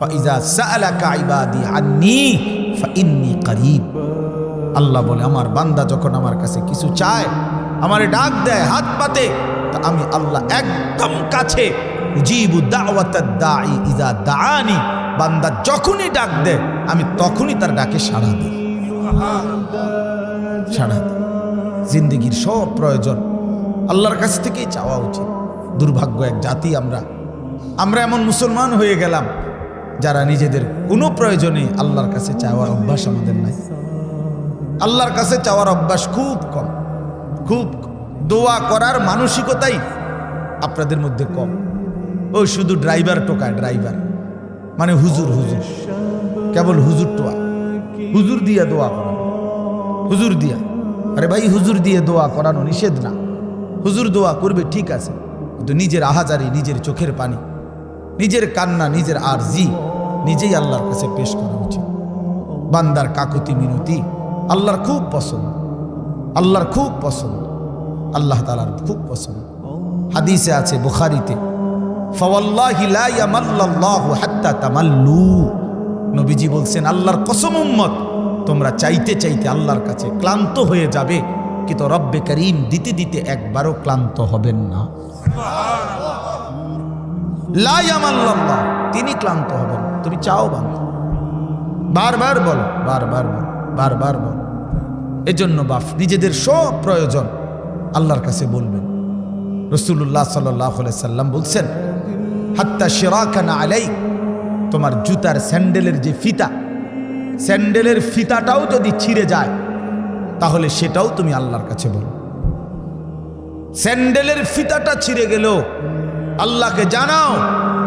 ফাইজা সাআলাকা ইবাদি আন্নী ফাইন্নী করিব। আল্লাহ বলে আমার বান্দা যখন আমার কাছে কিছু চায়, আমারে ডাক দেয়, হাত পাতে, তা আমি আল্লাহ একদম কাছে। উজিবু দাওয়াতাদ দাঈ ইযা দাআনি, বান্দা যখনই ডাক দেয় আমি তখনই তার ডাকে সাড়া দিই। সাড়া দিই। জিন্দেগির সব প্রয়োজন আল্লাহর কাছ থেকেই চাওয়া উচিত। দুর্ভাগ্য এক জাতি আমরা এমন মুসলমান হয়ে গেলাম যারা নিজেদের কোনো প্রয়োজনে আল্লাহর কাছে চাওয়ার অভ্যাস আমাদের নাই। আল্লাহর কাছে চাওয়ার অভ্যাস খুব কম, খুব দোয়া করার মানসিকতাই আপনাদের মধ্যে কম। ওই শুধু ড্রাইভার টোকায়, ড্রাইভার মানে হুজুর, হুজুর কেবল হুজুর টোয়া, হুজুর দিয়া দোয়া করানো, হুজুর দিয়া। আরে ভাই, হুজুর দিয়ে দোয়া করানো নিষেধ না। হুজুর দোয়া করবে ঠিক আছে, কিন্তু নিজের আহাজারি, নিজের চোখের পানি, নিজের কান্না, নিজের আরজি নিজেই আল্লাহর কাছে পেশ করা উচিত। বান্দার কাকুতি মিনতি আল্লাহর খুব পছন্দ, আল্লাহর খুব পছন্দ, আল্লাহ তাআলার খুব পছন্দ। হাদিসে আছে বুখারীতে, ফাওয়াল্লাহি লা ইয়ামাল্লাল্লাহু হাত্তা তামাল্লু। নবীজি বলছেন, আল্লাহর কসম উম্মত, তোমরা চাইতে চাইতে আল্লাহর কাছে ক্লান্ত হয়ে যাবে, কিন্তু রব্বে করিম দিতে দিতে একবারও ক্লান্ত হবেন না। লা ইয়ামাল্লাল্লাহ, তিনি ক্লান্ত হবেন। তুমি চাও বান্দা, বারবার বলো, বারবার বলো, বারবার বলো। এজন্য বাপ নিজেদের সব প্রয়োজন আল্লাহর কাছে বলবেন। রাসূলুল্লাহ সাল্লাল্লাহু আলাইহি সাল্লাম বলছেন, হাত্তা শিরাকানা আলাইক, তোমার জুতার স্যান্ডেলের যে ফিতা, স্যান্ডেলের ফিতাটাও যদি ছিঁড়ে যায় তাহলে সেটাও তুমি আল্লাহর কাছে বলো। স্যান্ডেলের ফিতাটা ছিঁড়ে গেল, আল্লাহকে জানাও,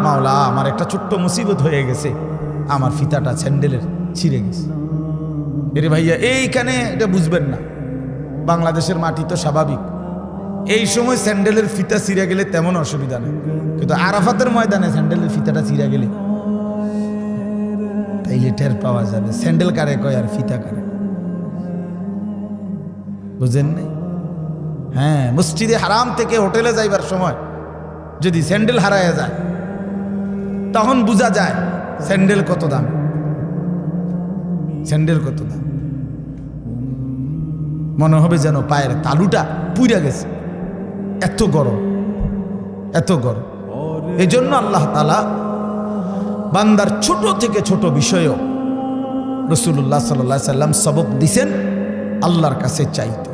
মাওলা আমার একটা ছোট্ট মুসিবত হয়ে গেছে, আমার ফিতাটা স্যান্ডেলের ছিঁড়ে গেছে। এরে ভাইয়া, এইখানে এটা বুঝবেন না, বাংলাদেশের মাটি তো স্বাভাবিক, এই সময় স্যান্ডেলের ফিতা ছিঁড়ে গেলে তেমন অসুবিধা নেই, কিন্তু আরাফাতের ময়দানে স্যান্ডেলের ফিতাটা ছিঁড়ে গেলে তাইলে টের পাওয়া যাবে স্যান্ডেল কারে কয় আর ফিতা কারে। বুঝেন নাই? হ্যাঁ, মসজিদে হারাম থেকে হোটেলে যাইবার সময় যদি স্যান্ডেল হারায় যায় তখন বোঝা যায় স্যান্ডেল কত দাম, স্যান্ডেল কত দাম। মনে হবে যেন পায়ের তালুটা পুড়ে গেছে, এত গরম, এত গরম। এই জন্য আল্লাহ তাআলা বান্দার ছোট থেকে ছোট বিষয়েও রাসূলুল্লাহ সাল্লাল্লাহু আলাইহি সাল্লাম সবক দিছেন আল্লাহর কাছে চাইতে।